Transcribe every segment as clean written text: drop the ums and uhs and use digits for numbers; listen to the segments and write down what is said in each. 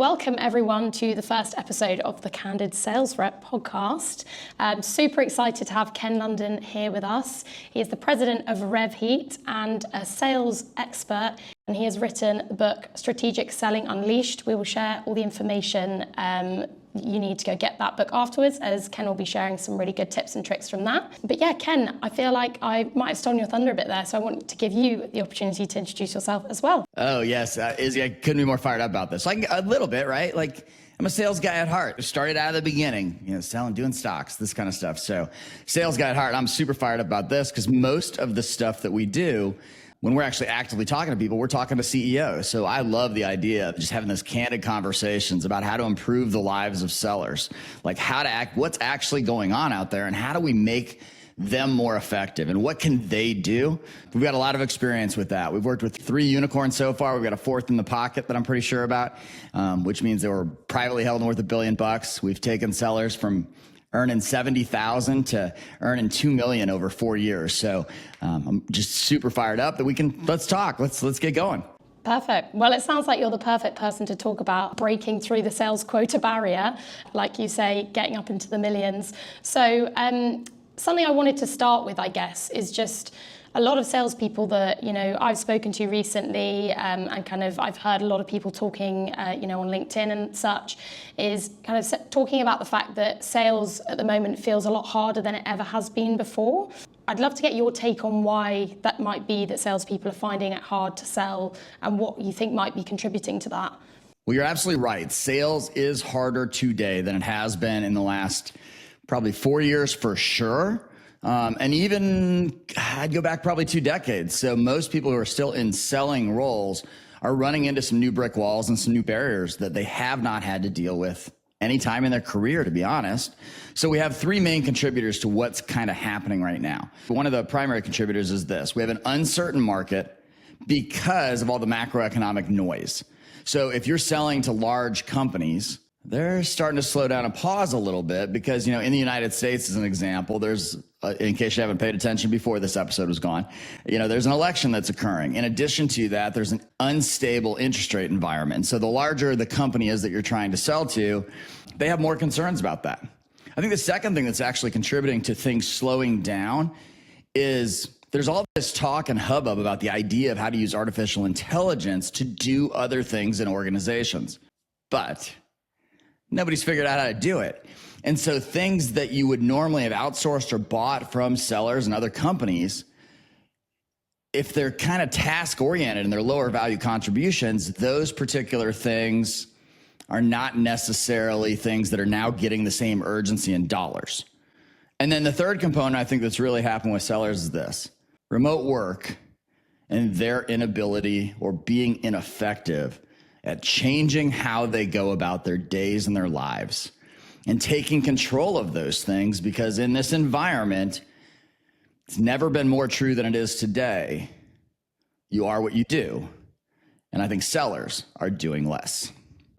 Welcome everyone to the first episode of the Candid Sales Rep podcast. I'm super excited to have Ken Lundin here with us. He is the president of RevHeat and a sales expert, and he has written the book Strategic Selling Unleashed. We will share all the information you need to go get that book afterwards, as Ken will be sharing some really good tips and tricks from that. But yeah, Ken, I feel like I might have stolen your thunder a bit there, so I want to give you the opportunity to introduce yourself as well. Oh yes, Izzy, I couldn't be more fired up about this. Like a little bit, right? Like I'm a sales guy at heart. Started out of the beginning, selling, doing stocks, this kind of stuff. So sales guy at heart. I'm super fired up about this because most of the stuff that we do, when we're actually actively talking to people, we're talking to CEOs. So I love the idea of just having those candid conversations about how to improve the lives of sellers, like how to act, what's actually going on out there, and how do we make them more effective, and what can they do? We've got a lot of experience with that. We've worked with 3 unicorns so far. We've got a 4th in the pocket that I'm pretty sure about, which means they were privately held and worth $1 billion. We've taken sellers from earning $70,000 to earning $2 million over 4 years. So I'm just super fired up that let's talk. Let's get going. Perfect. Well, it sounds like you're the perfect person to talk about breaking through the sales quota barrier, like you say, getting up into the millions. So something I wanted to start with, I guess, is just a lot of salespeople that, I've spoken to recently and kind of I've heard a lot of people talking, on LinkedIn and such, is kind of talking about the fact that sales at the moment feels a lot harder than it ever has been before. I'd love to get your take on why that might be that salespeople are finding it hard to sell and what you think might be contributing to that. Well, you're absolutely right. Sales is harder today than it has been in the last probably 4 years for sure. And even I'd go back probably 2 decades. So most people who are still in selling roles are running into some new brick walls and some new barriers that they have not had to deal with any time in their career, to be honest. So we have 3 main contributors to what's kind of happening right now. One of the primary contributors is this. We have an uncertain market because of all the macroeconomic noise. So if you're selling to large companies, they're starting to slow down and pause a little bit because, in the United States, as an example, there's, in case you haven't paid attention before this episode was gone, there's an election that's occurring. In addition to that, there's an unstable interest rate environment. So the larger the company is that you're trying to sell to, they have more concerns about that. I think the second thing that's actually contributing to things slowing down is there's all this talk and hubbub about the idea of how to use artificial intelligence to do other things in organizations. But nobody's figured out how to do it. And so things that you would normally have outsourced or bought from sellers and other companies, if they're kind of task oriented and they're lower value contributions, those particular things are not necessarily things that are now getting the same urgency in dollars. And then the third component I think that's really happened with sellers is this: remote work and their inability or being ineffective at changing how they go about their days and their lives and taking control of those things, because in this environment, it's never been more true than it is today. You are what you do. And I think sellers are doing less.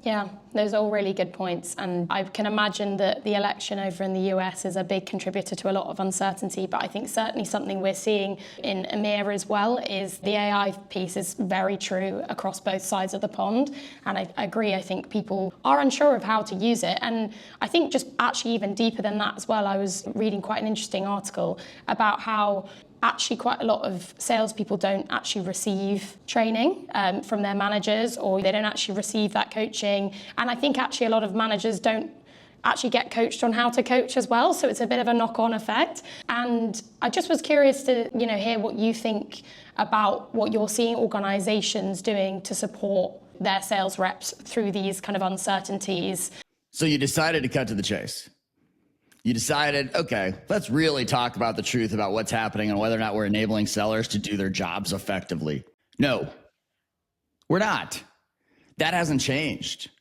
Yeah, those are all really good points. And I can imagine that the election over in the US is a big contributor to a lot of uncertainty. But I think certainly something we're seeing in EMEA as well is the AI piece is very true across both sides of the pond. And I agree, I think people are unsure of how to use it. And I think just actually even deeper than that as well, I was reading quite an interesting article about how actually quite a lot of salespeople don't actually receive training from their managers, or they don't actually receive that coaching. And I think actually a lot of managers don't actually get coached on how to coach as well. So it's a bit of a knock-on effect. And I just was curious to, hear what you think about what you're seeing organizations doing to support their sales reps through these kind of uncertainties. So you decided to cut to the chase. You decided, okay, let's really talk about the truth about what's happening and whether or not we're enabling sellers to do their jobs effectively. No, we're not. That hasn't changed.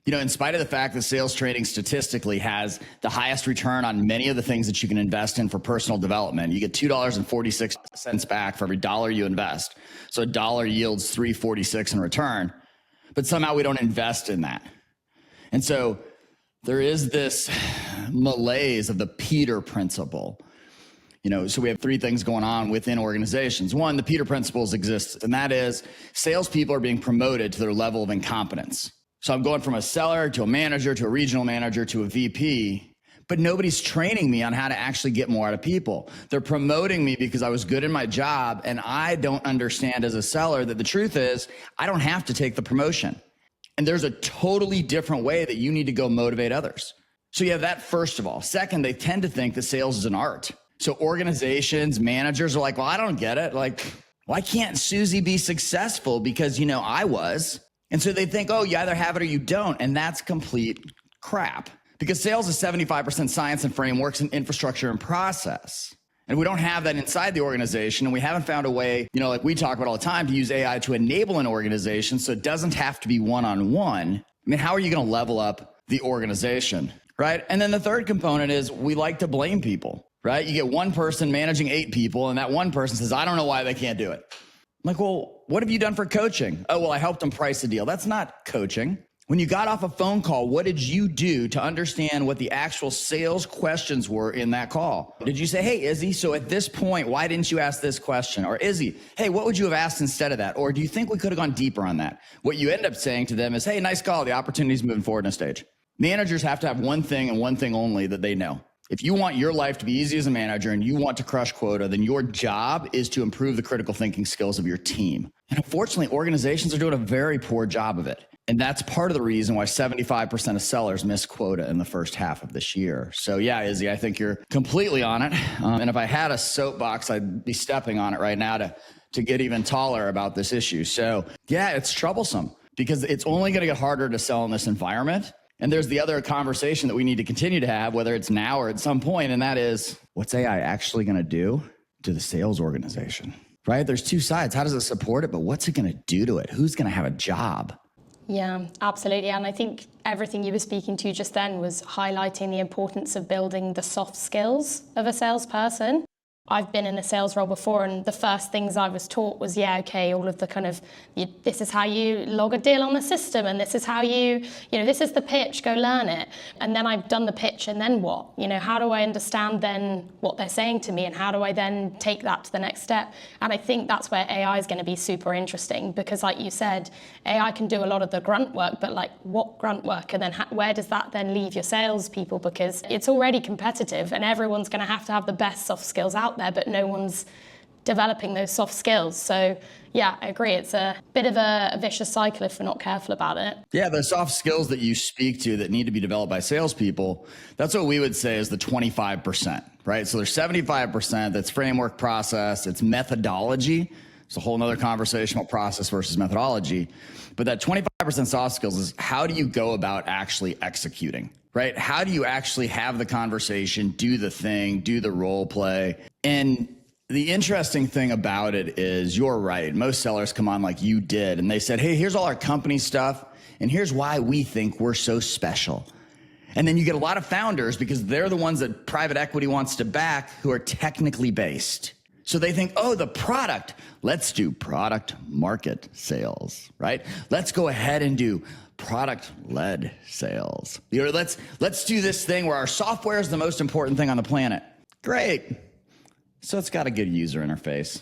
In spite of the fact that sales training statistically has the highest return on many of the things that you can invest in for personal development, you get $2.46 back for every dollar you invest. So a dollar yields $3.46 in return, but somehow we don't invest in that. And so there is this malaise of the Peter principle. So we have 3 things going on within organizations. One, the Peter principles exist, and that is salespeople are being promoted to their level of incompetence. So I'm going from a seller to a manager to a regional manager to a VP, but nobody's training me on how to actually get more out of people. They're promoting me because I was good in my job, and I don't understand as a seller that the truth is I don't have to take the promotion. And there's a totally different way that you need to go motivate others. So you have that first of all. Second, they tend to think that sales is an art. So organizations, managers are like, well, I don't get it. Like, why can't Susie be successful? Because, I was. And so they think, oh, you either have it or you don't. And that's complete crap. Because sales is 75% science and frameworks and infrastructure and process. And we don't have that inside the organization. And we haven't found a way, like we talk about all the time, to use AI to enable an organization so it doesn't have to be one-on-one. I mean, how are you going to level up the organization, right? And then the third component is we like to blame people, right? You get one person managing 8 people, and that one person says, I don't know why they can't do it. I'm like, well, what have you done for coaching? Oh, well, I helped them price a deal. That's not coaching. When you got off a phone call, what did you do to understand what the actual sales questions were in that call? Did you say, hey, Izzy, so at this point, why didn't you ask this question? Or Izzy, hey, what would you have asked instead of that? Or do you think we could have gone deeper on that? What you end up saying to them is, hey, nice call. The opportunity's moving forward in a stage. Managers have to have one thing and one thing only that they know. If you want your life to be easy as a manager and you want to crush quota, then your job is to improve the critical thinking skills of your team. And unfortunately, organizations are doing a very poor job of it. And that's part of the reason why 75% of sellers miss quota in the first half of this year. So yeah, Izzy, I think you're completely on it. And if I had a soapbox, I'd be stepping on it right now to get even taller about this issue. So yeah, it's troublesome because it's only going to get harder to sell in this environment. And there's the other conversation that we need to continue to have, whether it's now or at some point, and that is, what's AI actually going to do to the sales organization, right? There's two sides. How does it support it? But what's it going to do to it? Who's going to have a job? Yeah, absolutely. And I think everything you were speaking to just then was highlighting the importance of building the soft skills of a salesperson. I've been in a sales role before, and the first things I was taught was, all of the kind of, this is how you log a deal on the system, and this is how this is the pitch, go learn it. And then I've done the pitch, and then what? How do I understand then what they're saying to me, and how do I then take that to the next step? And I think that's where AI is going to be super interesting, because like you said, AI can do a lot of the grunt work, but like what grunt work? And then where does that then leave your salespeople? Because it's already competitive, and everyone's going to have the best soft skills out there, but no one's developing those soft skills. So yeah, I agree. It's a bit of a vicious cycle if we're not careful about it. Yeah, the soft skills that you speak to that need to be developed by salespeople, that's what we would say is the 25%, right? So there's 75% that's framework, process, it's methodology. It's a whole nother conversation about process versus methodology. But that 25% soft skills is how do you go about actually executing? Right? How do you actually have the conversation, do the thing, do the role play? And the interesting thing about it is you're right. Most sellers come on like you did, and they said, hey, here's all our company stuff, and here's why we think we're so special. And then you get a lot of founders, because they're the ones that private equity wants to back, who are technically based. So they think, oh, the product, let's do product market sales, right? Let's go ahead and do product-led sales. Let's do this thing where our software is the most important thing on the planet. Great. So it's got a good user interface.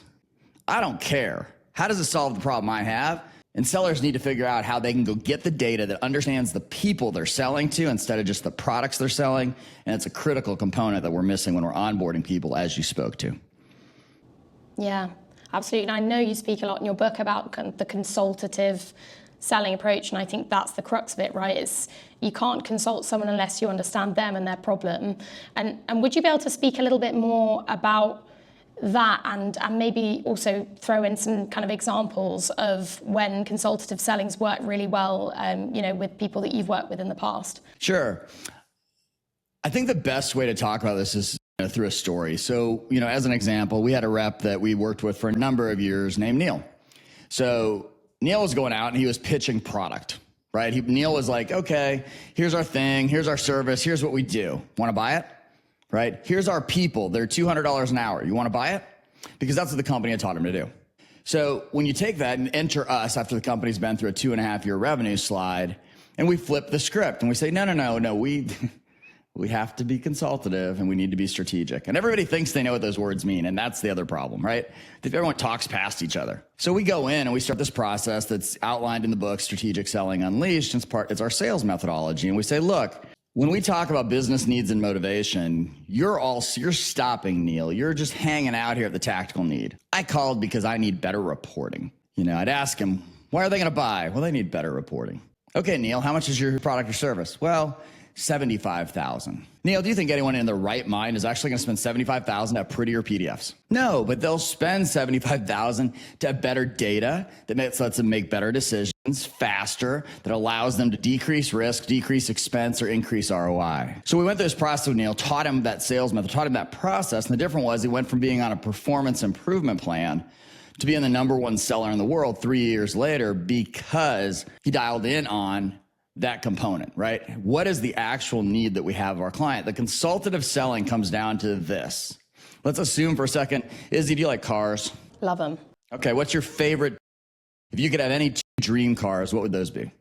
I don't care. How does it solve the problem I have? And sellers need to figure out how they can go get the data that understands the people they're selling to instead of just the products they're selling. And it's a critical component that we're missing when we're onboarding people, as you spoke to. Yeah, absolutely. And I know you speak a lot in your book about the consultative selling approach, and I think that's the crux of it, right? It's you can't consult someone unless you understand them and their problem. And would you be able to speak a little bit more about that and maybe also throw in some kind of examples of when consultative selling's worked really well, with people that you've worked with in the past? Sure. I think the best way to talk about this is through a story. So, as an example, we had a rep that we worked with for a number of years named Neil. So Neil was going out and he was pitching product, right? Neil was like, okay, here's our thing. Here's our service. Here's what we do. Want to buy it? Right? Here's our people. They're $200 an hour. You want to buy it? Because that's what the company had taught him to do. So when you take that and enter us after the company's been through a 2.5-year revenue slide, and we flip the script and we say, no, we we have to be consultative and we need to be strategic. And everybody thinks they know what those words mean. And that's the other problem, right? Everyone talks past each other. So we go in and we start this process that's outlined in the book, Strategic Selling Unleashed. It's our sales methodology. And we say, look, when we talk about business needs and motivation, you're stopping, Neil. You're just hanging out here at the tactical need. I called because I need better reporting. I'd ask him, why are they going to buy? Well, they need better reporting. Okay, Neil, how much is your product or service? Well, $75,000. Neil, do you think anyone in their right mind is actually going to spend $75,000 to have prettier PDFs? No, but they'll spend $75,000 to have better data that lets them make better decisions faster, that allows them to decrease risk, decrease expense, or increase ROI. So we went through this process with Neil, taught him that sales method, taught him that process. And the difference was he went from being on a performance improvement plan to being the number one seller in the world 3 years later because he dialed in on that component, right? What is the actual need that we have of our client? The consultative selling comes down to this. Let's assume for a second, Izzy, do you like cars? Love them. Okay, what's your favorite? If you could have any two dream cars, what would those be?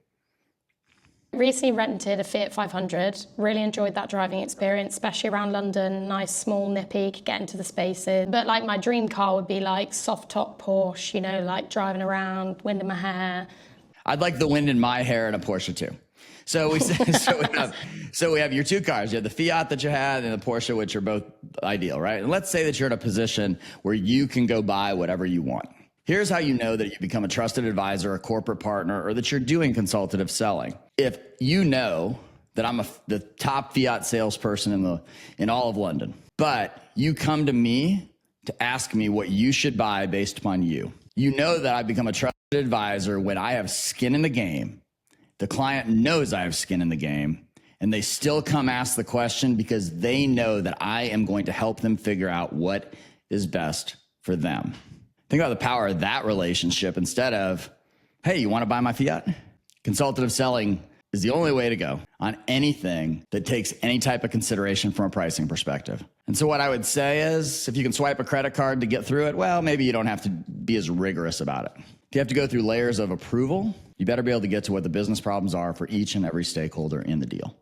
Recently rented a Fiat 500. Really enjoyed that driving experience, especially around London. Nice, small, nippy, could get into the spaces. But like my dream car would be like soft top Porsche, like driving around, wind in my hair. I'd like the wind in my hair and a Porsche too. So we have your two cars. You have the Fiat that you had and the Porsche, which are both ideal, right? And let's say that you're in a position where you can go buy whatever you want. Here's how you know that you become a trusted advisor, a corporate partner, or that you're doing consultative selling. If you know that I'm the top Fiat salesperson in all of London, but you come to me to ask me what you should buy based upon you. You know that I've become a trusted advisor when I have skin in the game. The client knows I have skin in the game, and they still come ask the question because they know that I am going to help them figure out what is best for them. Think about the power of that relationship instead of, hey, you want to buy my Fiat? Consultative selling is the only way to go on anything that takes any type of consideration from a pricing perspective. And so what I would say is, if you can swipe a credit card to get through it, well, maybe you don't have to be as rigorous about it. If you have to go through layers of approval, you better be able to get to what the business problems are for each and every stakeholder in the deal.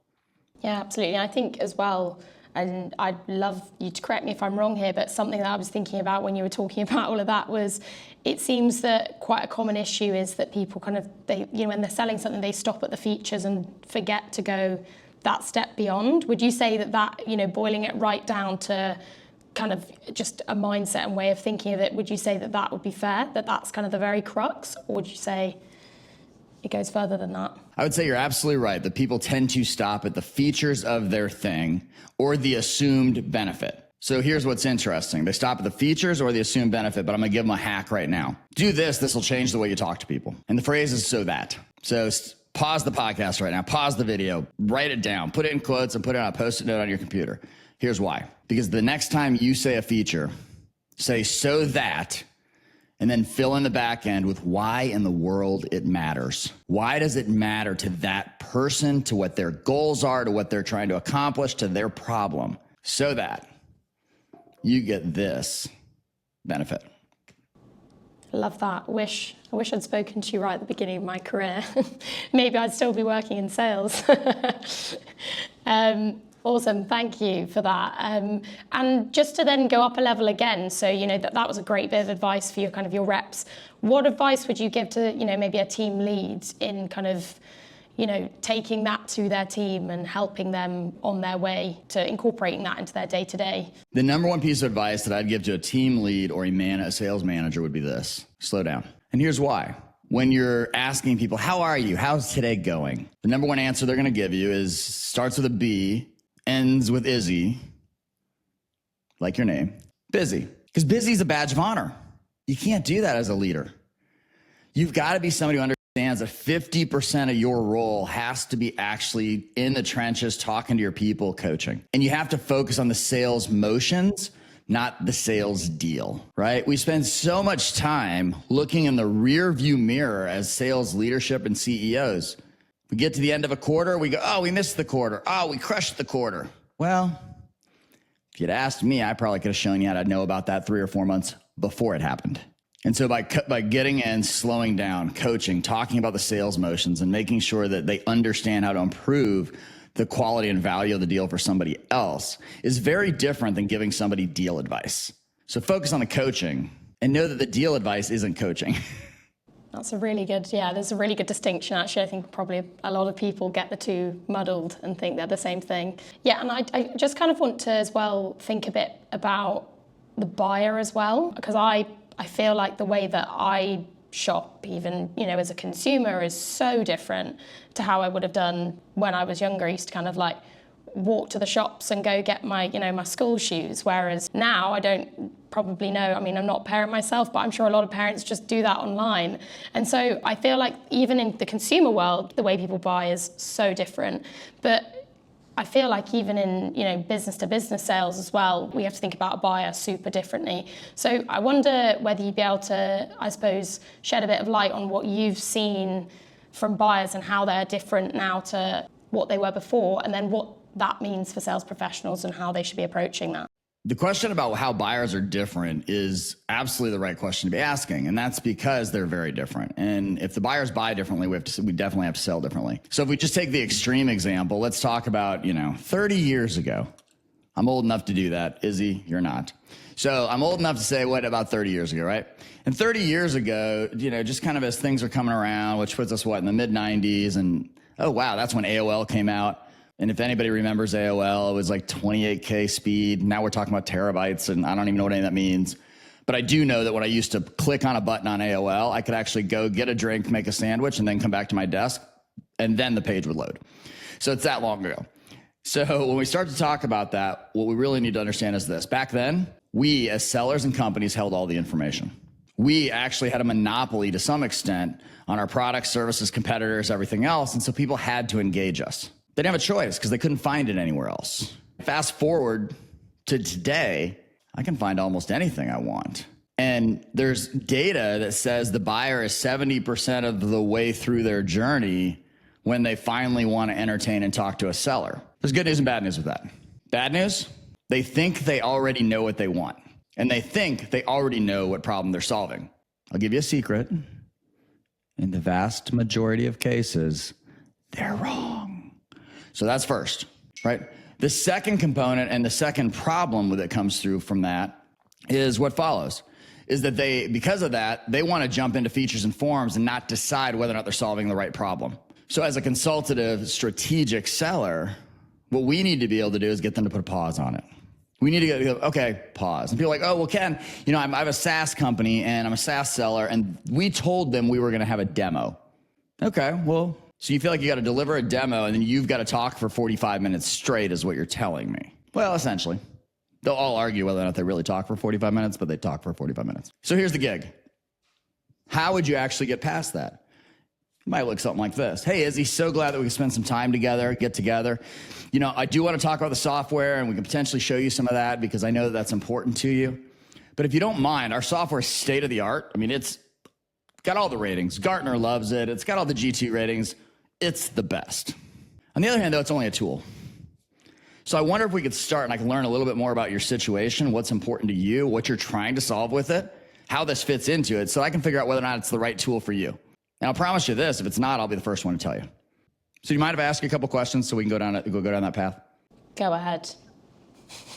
Yeah, absolutely. And I think as well, and I'd love you to correct me if I'm wrong here, but something that I was thinking about when you were talking about all of that was, it seems that quite a common issue is that people when they're selling something, they stop at the features and forget to go that step beyond. Would you say that, boiling it right down to kind of just a mindset and way of thinking of it, would you say that would be fair, that that's kind of the very crux, or would you say it goes further than that? I would say you're absolutely right that people tend to stop at the features of their thing or the assumed benefit. So here's what's interesting. They stop at the features or the assumed benefit, but I'm going to give them a hack right now. Do this. This will change the way you talk to people. And the phrase is so that. So pause the podcast right now. Pause the video. Write it down. Put it in quotes and put it on a Post-it note on your computer. Here's why. Because the next time you say a feature, say so that, and then fill in the back end with why in the world it matters. Why does it matter to that person, to what their goals are, to what they're trying to accomplish, to their problem, so that you get this benefit. Love that. I wish I'd spoken to you right at the beginning of my career. Maybe I'd still be working in sales. Awesome, thank you for that. And just to then go up a level again, so that was a great bit of advice for your reps. What advice would you give to maybe a team lead in taking that to their team and helping them on their way to incorporating that into their day-to-day? The number one piece of advice that I'd give to a team lead or a sales manager would be this: slow down. And here's why. When you're asking people, how are you? How's today going? The number one answer they're going to give you starts with a B, ends with Izzy, like your name, busy. Because busy is a badge of honor. You can't do that as a leader. You've got to be somebody who understands that 50% of your role has to be actually in the trenches, talking to your people, coaching. And you have to focus on the sales motions, not the sales deal, right? We spend so much time looking in the rear view mirror as sales leadership and CEOs. We get to the end of a quarter, we go, oh, we missed the quarter. Oh, we crushed the quarter. Well, if you'd asked me, I probably could have shown you how to know about that 3 or 4 months before it happened. And so by getting in, slowing down, coaching, talking about the sales motions and making sure that they understand how to improve the quality and value of the deal for somebody else is very different than giving somebody deal advice. So focus on the coaching and know that the deal advice isn't coaching. That's a really good, there's a really good distinction, actually. I think probably a lot of people get the two muddled and think they're the same thing. Yeah, and I just kind of want to as well think a bit about the buyer as well, because I feel like the way that I shop, even, as a consumer, is so different to how I would have done when I was younger. I used to kind of like walk to the shops and go get my, my school shoes. Whereas now I don't probably know, I'm not a parent myself, but I'm sure a lot of parents just do that online. And so I feel like even in the consumer world, the way people buy is so different. But I feel like even in, business to business sales as well, we have to think about a buyer super differently. So I wonder whether you'd be able to, I suppose, shed a bit of light on what you've seen from buyers and how they're different now to what they were before, and then what that means for sales professionals and how they should be approaching that. The question about how buyers are different is absolutely the right question to be asking. And that's because they're very different. And if the buyers buy differently, we definitely have to sell differently. So if we just take the extreme example, let's talk about, 30 years ago. I'm old enough to do that. Izzy, you're not. So I'm old enough to say, what about 30 years ago, right? And 30 years ago, just kind of as things are coming around, which puts us in the mid 90s. And oh, wow, that's when AOL came out. And if anybody remembers AOL, it was like 28K speed. Now we're talking about terabytes, and I don't even know what any of that means. But I do know that when I used to click on a button on AOL, I could actually go get a drink, make a sandwich, and then come back to my desk, and then the page would load. So it's that long ago. So when we start to talk about that, what we really need to understand is this. Back then, we as sellers and companies held all the information. We actually had a monopoly to some extent on our products, services, competitors, everything else, and so people had to engage us. They didn't have a choice because they couldn't find it anywhere else. Fast forward to today, I can find almost anything I want. And there's data that says the buyer is 70% of the way through their journey when they finally want to entertain and talk to a seller. There's good news and bad news with that. Bad news, they think they already know what they want. And they think they already know what problem they're solving. I'll give you a secret. In the vast majority of cases, they're wrong. So that's first, right? The second component and the second problem that comes through from that is what follows, is that because of that, they want to jump into features and forms and not decide whether or not they're solving the right problem. So as a consultative, strategic seller, what we need to be able to do is get them to put a pause on it. We need to go, okay, pause. And people are like, oh, well, Ken, I have a SaaS company and I'm a SaaS seller, and we told them we were going to have a demo. Okay, well, so you feel like you got to deliver a demo and then you've got to talk for 45 minutes straight is what you're telling me. Well, essentially. They'll all argue whether or not they really talk for 45 minutes, but they talk for 45 minutes. So here's the gig. How would you actually get past that? It might look something like this. Hey, Izzy, so glad that we can spend some time together, get together. I do want to talk about the software, and we can potentially show you some of that because I know that that's important to you. But if you don't mind, our software is state of the art. It's got all the ratings. Gartner loves it. It's got all the G2 ratings. It's the best. On the other hand, though, it's only a tool. So I wonder if we could start and I can learn a little bit more about your situation, what's important to you, what you're trying to solve with it, how this fits into it, so I can figure out whether or not it's the right tool for you. And I'll promise you this, if it's not, I'll be the first one to tell you. So do you mind if I ask you a couple questions so we can go down that path? Go ahead.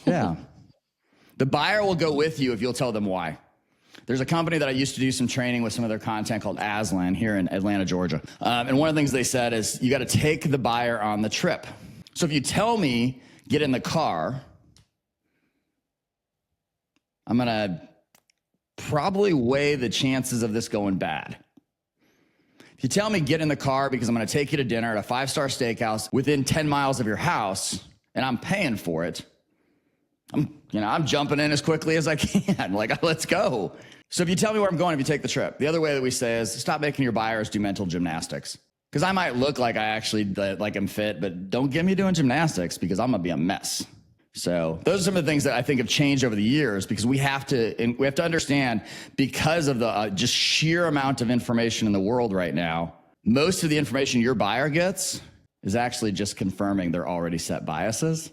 Yeah. The buyer will go with you if you'll tell them why. There's a company that I used to do some training with some of their content called Aslan here in Atlanta, Georgia. And one of the things they said is you got to take the buyer on the trip. So if you tell me, get in the car, I'm going to probably weigh the chances of this going bad. If you tell me, get in the car because I'm going to take you to dinner at a 5-star steakhouse within 10 miles of your house and I'm paying for it, I'm jumping in as quickly as I can. Let's go. So if you tell me where I'm going, if you take the trip, the other way that we say is stop making your buyers do mental gymnastics. Because I might look like I actually am fit, but don't get me doing gymnastics because I'm going to be a mess. So those are some of the things that I think have changed over the years because we have to understand because of the just sheer amount of information in the world right now, most of the information your buyer gets is actually just confirming their already set biases.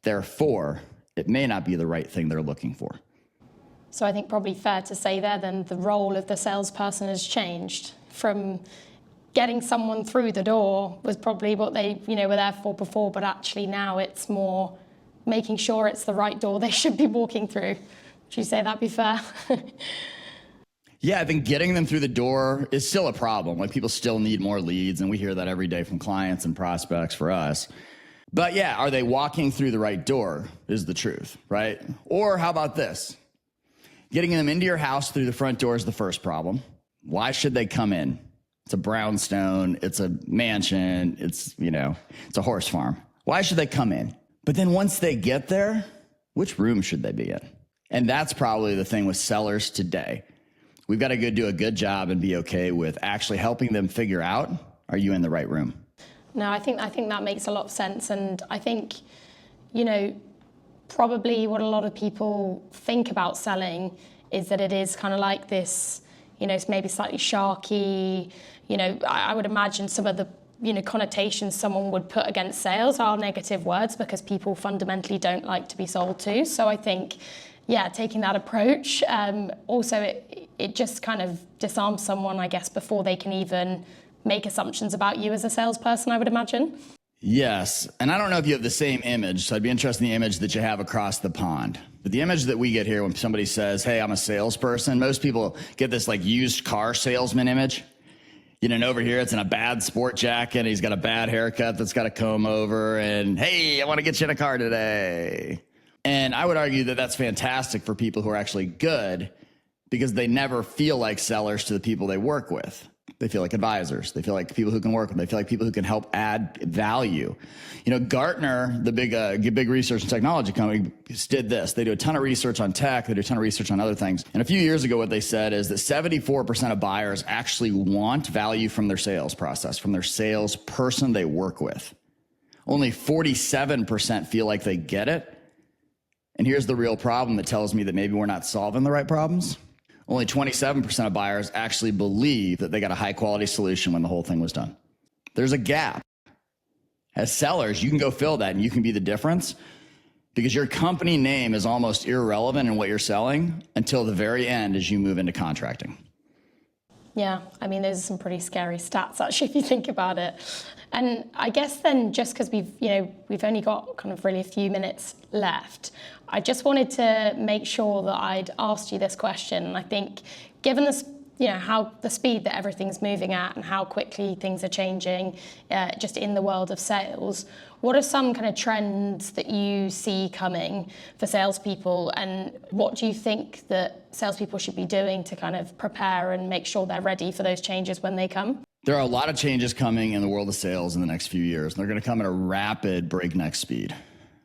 Therefore, it may not be the right thing they're looking for. So I think probably fair to say there then the role of the salesperson has changed from getting someone through the door was probably what they, were there for before, but actually now it's more making sure it's the right door they should be walking through. Would you say that'd be fair? Yeah, I think getting them through the door is still a problem. Like, people still need more leads, and we hear that every day from clients and prospects for us. But yeah, are they walking through the right door is the truth, right? Or how about this? Getting them into your house through the front door is the first problem. Why should they come in? It's a brownstone, it's a mansion, it's a horse farm. Why should they come in? But then once they get there, which room should they be in? And that's probably the thing with sellers today. We've got to do a good job and be okay with actually helping them figure out, are you in the right room? No, I think that makes a lot of sense. And I think, probably what a lot of people think about selling is that it is kind of like this, it's maybe slightly sharky. I would imagine some of the, connotations someone would put against sales are negative words because people fundamentally don't like to be sold to. So I think, taking that approach, also it just kind of disarms someone, I guess, before they can even make assumptions about you as a salesperson, I would imagine. Yes. And I don't know if you have the same image, so I'd be interested in the image that you have across the pond. But the image that we get here when somebody says, hey, I'm a salesperson, most people get this like used car salesman image. And over here it's in a bad sport jacket. He's got a bad haircut that's got a comb over, and hey, I want to get you in a car today. And I would argue that that's fantastic for people who are actually good, because they never feel like sellers to the people they work with. They feel like advisors. They feel like people who can work with them. They feel like people who can help add value. Gartner, the big research and technology company, did this. They do a ton of research on tech. They do a ton of research on other things. And a few years ago, what they said is that 74% of buyers actually want value from their sales process, from their salesperson they work with. Only 47% feel like they get it. And here's the real problem that tells me that maybe we're not solving the right problems. Only 27% of buyers actually believe that they got a high quality solution when the whole thing was done. There's a gap. As sellers, you can go fill that and you can be the difference, because your company name is almost irrelevant in what you're selling until the very end as you move into contracting. Yeah, I mean, those are some pretty scary stats, actually, if you think about it. And I guess then, just because we've only got kind of really a few minutes left, I just wanted to make sure that I'd asked you this question. And I think, given this, how the speed that everything's moving at and how quickly things are changing, just in the world of sales, what are some kind of trends that you see coming for salespeople, and what do you think that salespeople should be doing to kind of prepare and make sure they're ready for those changes when they come? There are a lot of changes coming in the world of sales in the next few years. They're going to come at a rapid breakneck speed.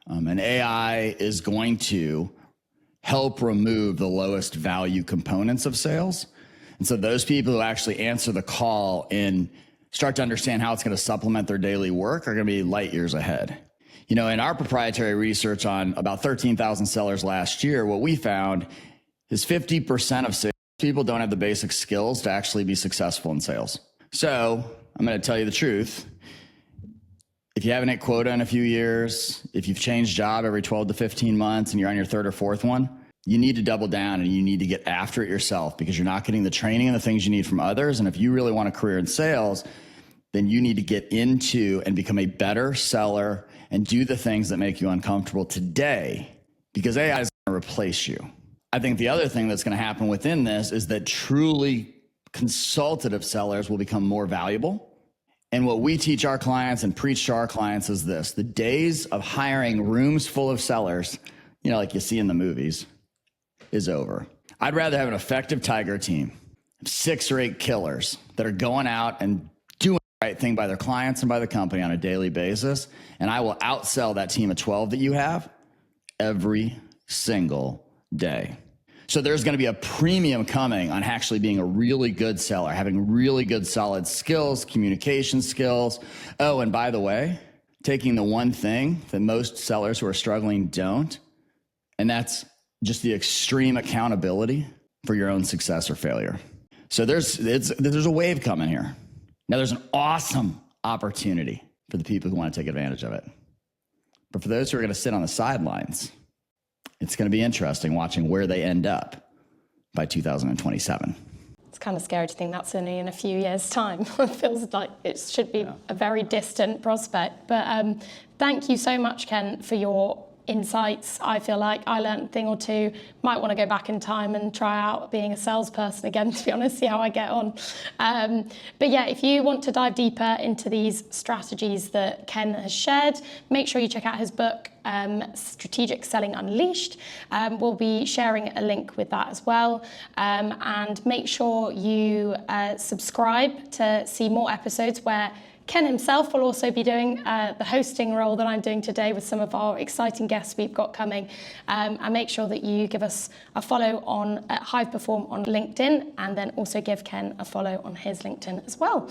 And AI is going to help remove the lowest value components of sales. And so those people who actually answer the call and start to understand how it's going to supplement their daily work are going to be light years ahead. In our proprietary research on about 13,000 sellers last year, what we found is 50% of salespeople don't have the basic skills to actually be successful in sales. So I'm going to tell you the truth. If you haven't hit quota in a few years, if you've changed job every 12 to 15 months and you're on your third or fourth one, you need to double down and you need to get after it yourself, because you're not getting the training and the things you need from others. And if you really want a career in sales, then you need to get into and become a better seller and do the things that make you uncomfortable today, because AI is going to replace you. I think the other thing that's going to happen within this is that truly consultative sellers will become more valuable. And what we teach our clients and preach to our clients is this: the days of hiring rooms full of sellers, like you see in the movies, is over. I'd rather have an effective tiger team, 6 or 8 killers that are going out and doing the right thing by their clients and by the company on a daily basis. And I will outsell that team of 12 that you have every single day. So there's going to be a premium coming on actually being a really good seller, having really good solid skills, communication skills. Oh, and by the way, taking the one thing that most sellers who are struggling don't, and that's just the extreme accountability for your own success or failure. So there's a wave coming here. Now there's an awesome opportunity for the people who want to take advantage of it. But for those who are going to sit on the sidelines, it's going to be interesting watching where they end up by 2027. It's kind of scary to think that's only in a few years' time. It feels like it should be a very distant prospect. But thank you so much, Ken, for your insights. I feel like I learned a thing or two. Might want to go back in time and try out being a salesperson again, to be honest, see how I get on. But yeah, if you want to dive deeper into these strategies that Ken has shared, make sure you check out his book, Strategic Selling Unleashed. We'll be sharing a link with that as well. And make sure you subscribe to see more episodes where Ken himself will also be doing the hosting role that I'm doing today with some of our exciting guests we've got coming. And make sure that you give us a follow on Hive Perform on LinkedIn, and then also give Ken a follow on his LinkedIn as well.